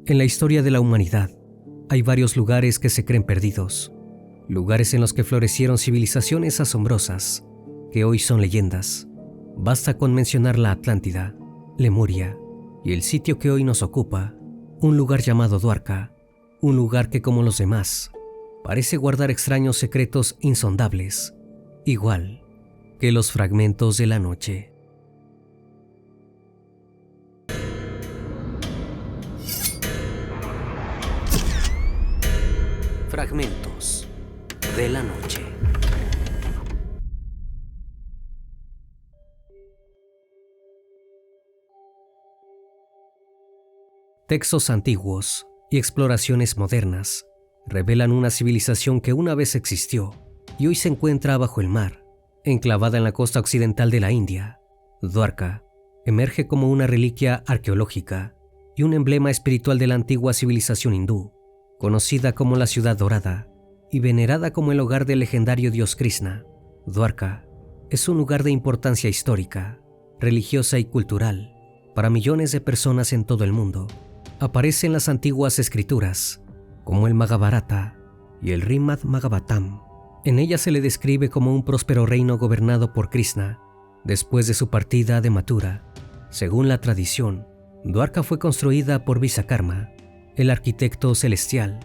En la historia de la humanidad, hay varios lugares que se creen perdidos, lugares en los que florecieron civilizaciones asombrosas, que hoy son leyendas. Basta con mencionar la Atlántida, Lemuria y el sitio que hoy nos ocupa, un lugar llamado Dwarka, un lugar que, como los demás, parece guardar extraños secretos insondables, igual que los fragmentos de la noche. Fragmentos de la noche. Textos antiguos y exploraciones modernas revelan una civilización que una vez existió y hoy se encuentra bajo el mar, enclavada en la costa occidental de la India. Dwarka emerge como una reliquia arqueológica y un emblema espiritual de la antigua civilización hindú, conocida como la Ciudad Dorada y venerada como el hogar del legendario dios Krishna. Dwarka es un lugar de importancia histórica, religiosa y cultural para millones de personas en todo el mundo. Aparece en las antiguas escrituras, como el Mahabharata y el Srimad Bhagavatam. En ella se le describe como un próspero reino gobernado por Krishna después de su partida de Mathura. Según la tradición, Dwarka fue construida por Vishakarma, el arquitecto celestial,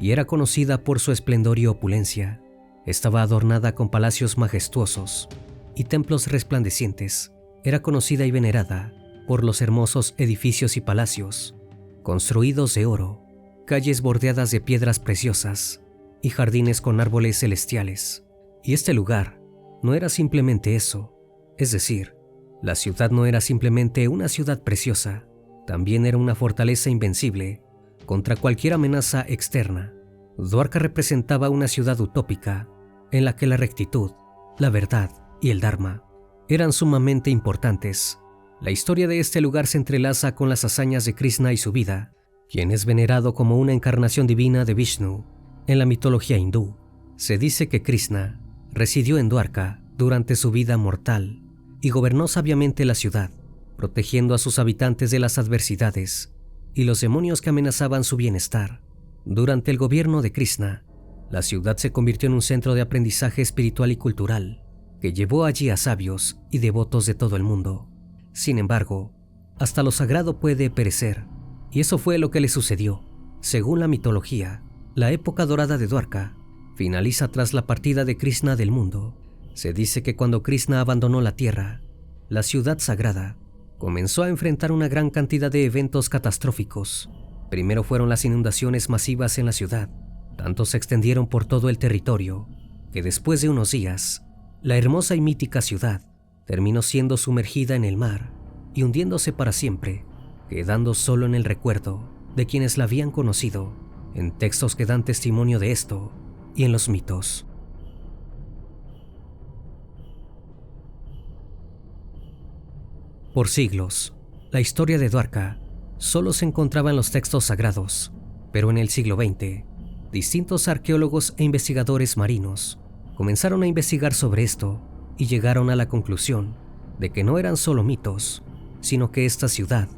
y era conocida por su esplendor y opulencia. Estaba adornada con palacios majestuosos y templos resplandecientes. Era conocida y venerada por los hermosos edificios y palacios construidos de oro, calles bordeadas de piedras preciosas y jardines con árboles celestiales. Y este lugar no era simplemente eso, es decir, la ciudad no era simplemente una ciudad preciosa, también era una fortaleza invencible contra cualquier amenaza externa. Dwarka representaba una ciudad utópica en la que la rectitud, la verdad y el Dharma eran sumamente importantes. La historia de este lugar se entrelaza con las hazañas de Krishna y su vida, quien es venerado como una encarnación divina de Vishnu. En la mitología hindú, se dice que Krishna residió en Dwarka durante su vida mortal y gobernó sabiamente la ciudad, protegiendo a sus habitantes de las adversidades y los demonios que amenazaban su bienestar. Durante el gobierno de Krishna, la ciudad se convirtió en un centro de aprendizaje espiritual y cultural que llevó allí a sabios y devotos de todo el mundo. Sin embargo, hasta lo sagrado puede perecer, y eso fue lo que le sucedió. Según la mitología, la época dorada de Dwarka finaliza tras la partida de Krishna del mundo. Se dice que cuando Krishna abandonó la tierra, la ciudad sagrada comenzó a enfrentar una gran cantidad de eventos catastróficos. Primero fueron las inundaciones masivas en la ciudad. Tanto se extendieron por todo el territorio que después de unos días, la hermosa y mítica ciudad terminó siendo sumergida en el mar y hundiéndose para siempre, quedando solo en el recuerdo de quienes la habían conocido, en textos que dan testimonio de esto y en los mitos. Por siglos, la historia de Dwarka solo se encontraba en los textos sagrados, pero en el siglo XX, distintos arqueólogos e investigadores marinos comenzaron a investigar sobre esto y llegaron a la conclusión de que no eran solo mitos, sino que esta ciudad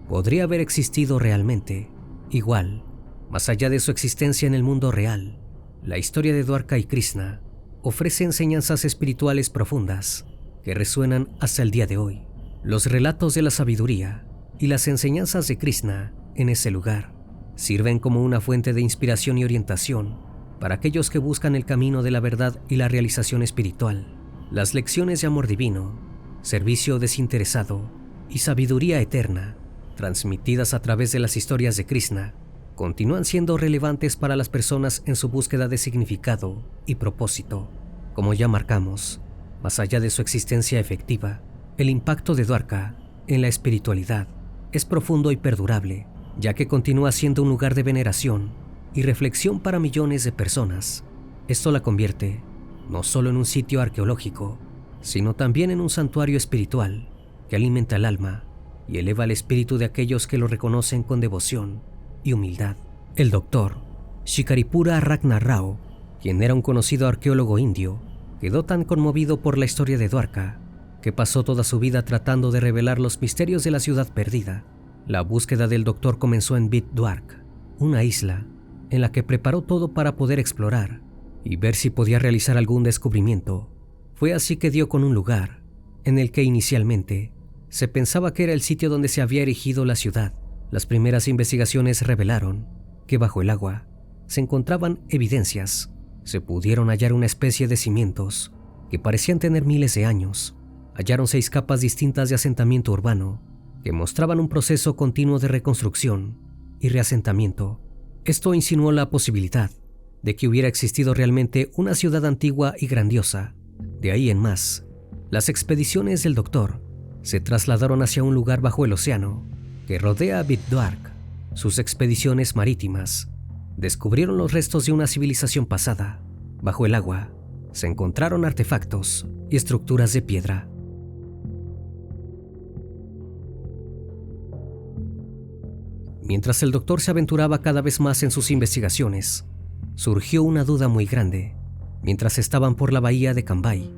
podría haber existido realmente. Igual, más allá de su existencia en el mundo real, la historia de Dwarka y Krishna ofrece enseñanzas espirituales profundas que resuenan hasta el día de hoy. Los relatos de la sabiduría y las enseñanzas de Krishna en ese lugar sirven como una fuente de inspiración y orientación para aquellos que buscan el camino de la verdad y la realización espiritual. Las lecciones de amor divino, servicio desinteresado y sabiduría eterna, transmitidas a través de las historias de Krishna, continúan siendo relevantes para las personas en su búsqueda de significado y propósito. Como ya marcamos, más allá de su existencia efectiva, el impacto de Dwarka en la espiritualidad es profundo y perdurable, ya que continúa siendo un lugar de veneración y reflexión para millones de personas. Esto la convierte no solo en un sitio arqueológico, sino también en un santuario espiritual que alimenta el alma y eleva el espíritu de aquellos que lo reconocen con devoción y humildad. El doctor Shikaripura Ragnar Rao, quien era un conocido arqueólogo indio, quedó tan conmovido por la historia de Dwarka que pasó toda su vida tratando de revelar los misterios de la ciudad perdida. La búsqueda del doctor comenzó en Bit Dwark, una isla en la que preparó todo para poder explorar y ver si podía realizar algún descubrimiento. Fue así que dio con un lugar en el que inicialmente se pensaba que era el sitio donde se había erigido la ciudad. Las primeras investigaciones revelaron que bajo el agua se encontraban evidencias. Se pudieron hallar una especie de cimientos que parecían tener miles de años. Hallaron 6 capas distintas de asentamiento urbano que mostraban un proceso continuo de reconstrucción y reasentamiento. Esto insinuó la posibilidad de que hubiera existido realmente una ciudad antigua y grandiosa. De ahí en más, las expediciones del doctor se trasladaron hacia un lugar bajo el océano que rodea a Bit Dwark. Sus expediciones marítimas descubrieron los restos de una civilización pasada. Bajo el agua se encontraron artefactos y estructuras de piedra. Mientras el doctor se aventuraba cada vez más en sus investigaciones, surgió una duda muy grande. Mientras estaban por la bahía de Cambay,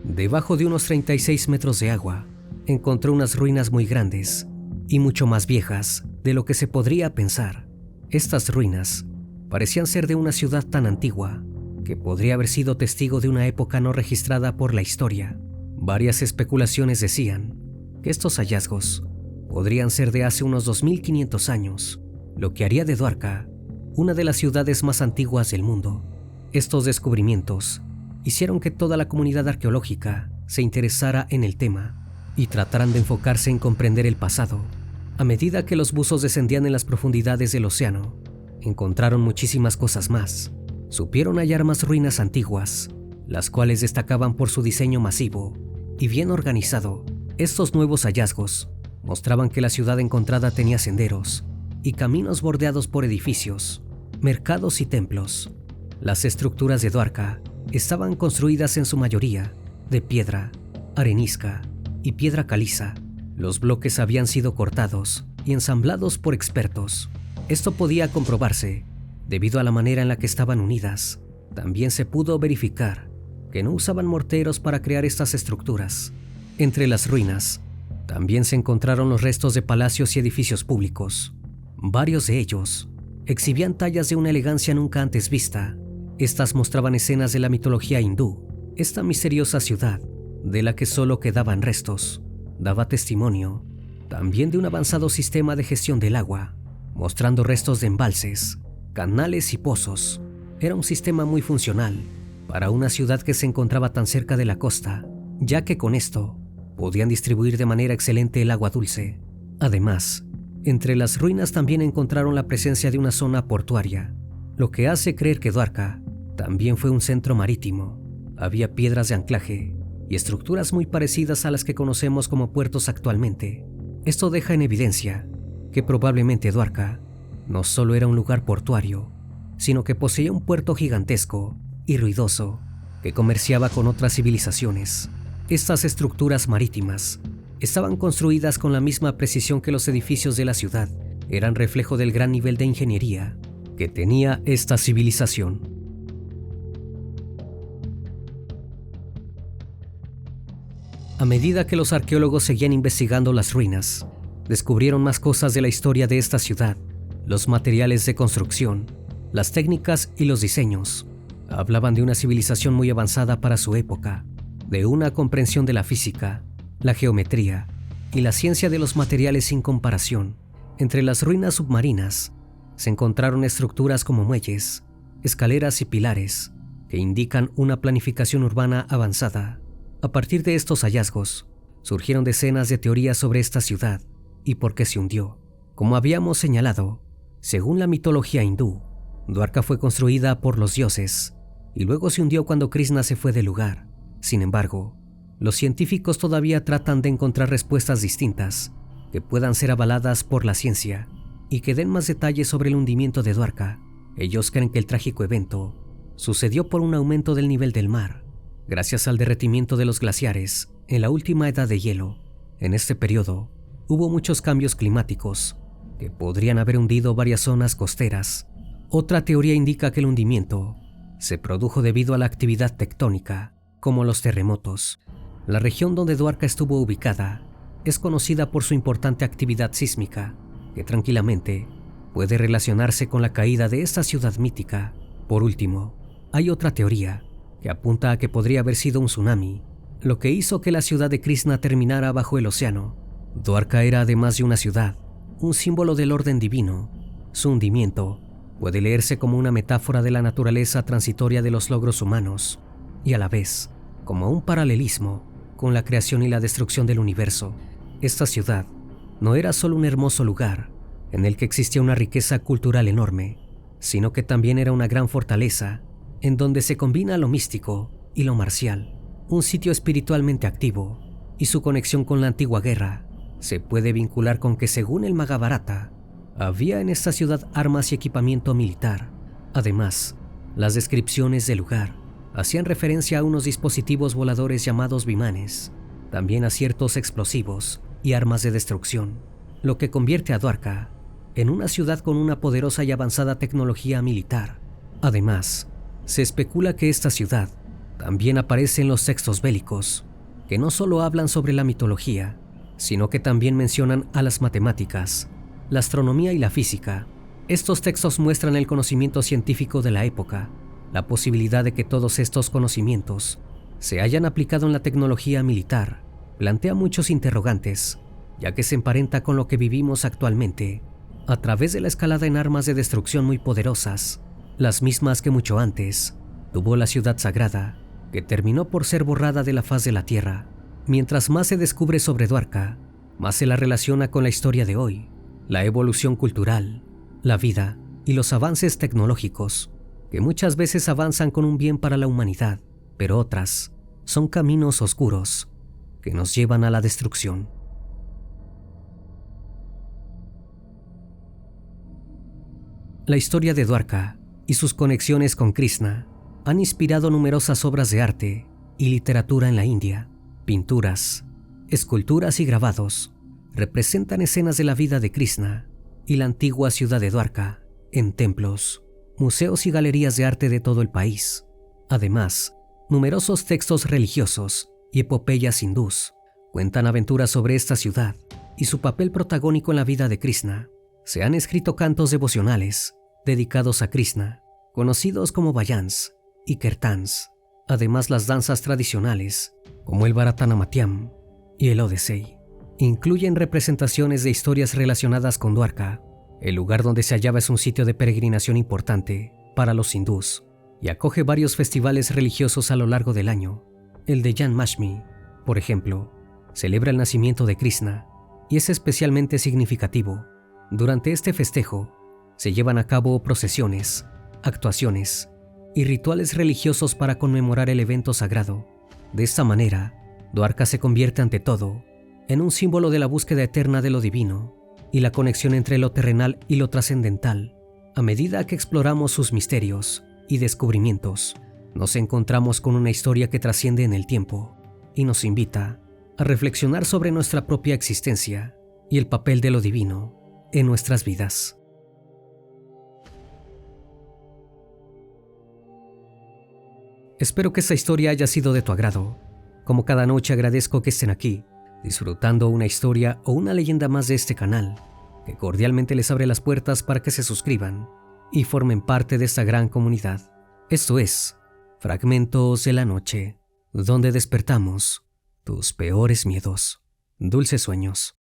debajo de unos 36 metros de agua, encontró unas ruinas muy grandes y mucho más viejas de lo que se podría pensar. Estas ruinas parecían ser de una ciudad tan antigua que podría haber sido testigo de una época no registrada por la historia. Varias especulaciones decían que estos hallazgos podrían ser de hace unos 2500 años, lo que haría de Dwarka una de las ciudades más antiguas del mundo. Estos descubrimientos hicieron que toda la comunidad arqueológica se interesara en el tema y trataran de enfocarse en comprender el pasado. A medida que los buzos descendían en las profundidades del océano, encontraron muchísimas cosas más. Supieron hallar más ruinas antiguas, las cuales destacaban por su diseño masivo y bien organizado. Estos nuevos hallazgos mostraban que la ciudad encontrada tenía senderos y caminos bordeados por edificios, mercados y templos. Las estructuras de Dwarka estaban construidas en su mayoría de piedra, arenisca y piedra caliza. Los bloques habían sido cortados y ensamblados por expertos. Esto podía comprobarse debido a la manera en la que estaban unidas. También se pudo verificar que no usaban morteros para crear estas estructuras. Entre las ruinas también se encontraron los restos de palacios y edificios públicos. Varios de ellos exhibían tallas de una elegancia nunca antes vista. Estas mostraban escenas de la mitología hindú. Esta misteriosa ciudad, de la que solo quedaban restos, daba testimonio también de un avanzado sistema de gestión del agua, mostrando restos de embalses, canales y pozos. Era un sistema muy funcional para una ciudad que se encontraba tan cerca de la costa, ya que con esto podían distribuir de manera excelente el agua dulce. Además, entre las ruinas también encontraron la presencia de una zona portuaria, lo que hace creer que Dwarka también fue un centro marítimo. Había piedras de anclaje y estructuras muy parecidas a las que conocemos como puertos actualmente. Esto deja en evidencia que probablemente Dwarka no solo era un lugar portuario, sino que poseía un puerto gigantesco y ruidoso que comerciaba con otras civilizaciones. Estas estructuras marítimas estaban construidas con la misma precisión que los edificios de la ciudad. Eran reflejo del gran nivel de ingeniería que tenía esta civilización. A medida que los arqueólogos seguían investigando las ruinas, descubrieron más cosas de la historia de esta ciudad. Los materiales de construcción, las técnicas y los diseños hablaban de una civilización muy avanzada para su época, de una comprensión de la física, la geometría y la ciencia de los materiales sin comparación. Entre las ruinas submarinas se encontraron estructuras como muelles, escaleras y pilares que indican una planificación urbana avanzada. A partir de estos hallazgos, surgieron decenas de teorías sobre esta ciudad y por qué se hundió. Como habíamos señalado, según la mitología hindú, Dwarka fue construida por los dioses y luego se hundió cuando Krishna se fue del lugar. Sin embargo, los científicos todavía tratan de encontrar respuestas distintas que puedan ser avaladas por la ciencia y que den más detalles sobre el hundimiento de Dwarka. Ellos creen que el trágico evento sucedió por un aumento del nivel del mar, gracias al derretimiento de los glaciares en la última edad de hielo. En este periodo, hubo muchos cambios climáticos que podrían haber hundido varias zonas costeras. Otra teoría indica que el hundimiento se produjo debido a la actividad tectónica, como los terremotos. La región donde Dwarka estuvo ubicada es conocida por su importante actividad sísmica. que tranquilamente puede relacionarse con la caída de esta ciudad mítica. Por último, hay otra teoría que apunta a que podría haber sido un tsunami, lo que hizo que la ciudad de Krishna terminara bajo el océano. Dwarka era, además de una ciudad, un símbolo del orden divino. Su hundimiento puede leerse como una metáfora de la naturaleza transitoria de los logros humanos y a la vez como un paralelismo con la creación y la destrucción del universo. Esta ciudad no era solo un hermoso lugar en el que existía una riqueza cultural enorme, sino que también era una gran fortaleza en donde se combina lo místico y lo marcial, un sitio espiritualmente activo, y su conexión con la antigua guerra se puede vincular con que, según el Mahabharata, había en esta ciudad armas y equipamiento militar. Además, las descripciones del lugar hacían referencia a unos dispositivos voladores llamados vimanes, también a ciertos explosivos y armas de destrucción, lo que convierte a Dwarka en una ciudad con una poderosa y avanzada tecnología militar. Además, se especula que esta ciudad también aparece en los textos bélicos, que no solo hablan sobre la mitología, sino que también mencionan a las matemáticas, la astronomía y la física. Estos textos muestran el conocimiento científico de la época. La posibilidad de que todos estos conocimientos se hayan aplicado en la tecnología militar plantea muchos interrogantes, ya que se emparenta con lo que vivimos actualmente, a través de la escalada en armas de destrucción muy poderosas, las mismas que mucho antes tuvo la ciudad sagrada, que terminó por ser borrada de la faz de la tierra. Mientras más se descubre sobre Dwarka, más se la relaciona con la historia de hoy, la evolución cultural, la vida y los avances tecnológicos, que muchas veces avanzan con un bien para la humanidad, pero otras son caminos oscuros que nos llevan a la destrucción. La historia de Dwarka y sus conexiones con Krishna han inspirado numerosas obras de arte y literatura en la India. Pinturas, esculturas y grabados representan escenas de la vida de Krishna y la antigua ciudad de Dwarka en templos, museos y galerías de arte de todo el país. Además, numerosos textos religiosos y epopeyas hindús cuentan aventuras sobre esta ciudad y su papel protagónico en la vida de Krishna. Se han escrito cantos devocionales dedicados a Krishna, conocidos como bhajans y kirtans. Además, las danzas tradicionales, como el Bharatanatyam y el Odisei, incluyen representaciones de historias relacionadas con Dwarka. El lugar donde se hallaba es un sitio de peregrinación importante para los hindús y acoge varios festivales religiosos a lo largo del año. El de Janmashtami, por ejemplo, celebra el nacimiento de Krishna y es especialmente significativo. Durante este festejo se llevan a cabo procesiones, actuaciones y rituales religiosos para conmemorar el evento sagrado. De esta manera, Dwarka se convierte ante todo en un símbolo de la búsqueda eterna de lo divino y la conexión entre lo terrenal y lo trascendental. A medida que exploramos sus misterios y descubrimientos, nos encontramos con una historia que trasciende en el tiempo y nos invita a reflexionar sobre nuestra propia existencia y el papel de lo divino en nuestras vidas. Espero que esta historia haya sido de tu agrado. Como cada noche, agradezco que estén aquí, disfrutando una historia o una leyenda más de este canal, que cordialmente les abre las puertas para que se suscriban y formen parte de esta gran comunidad. Esto es Fragmentos de la Noche, donde despertamos tus peores miedos. Dulces sueños.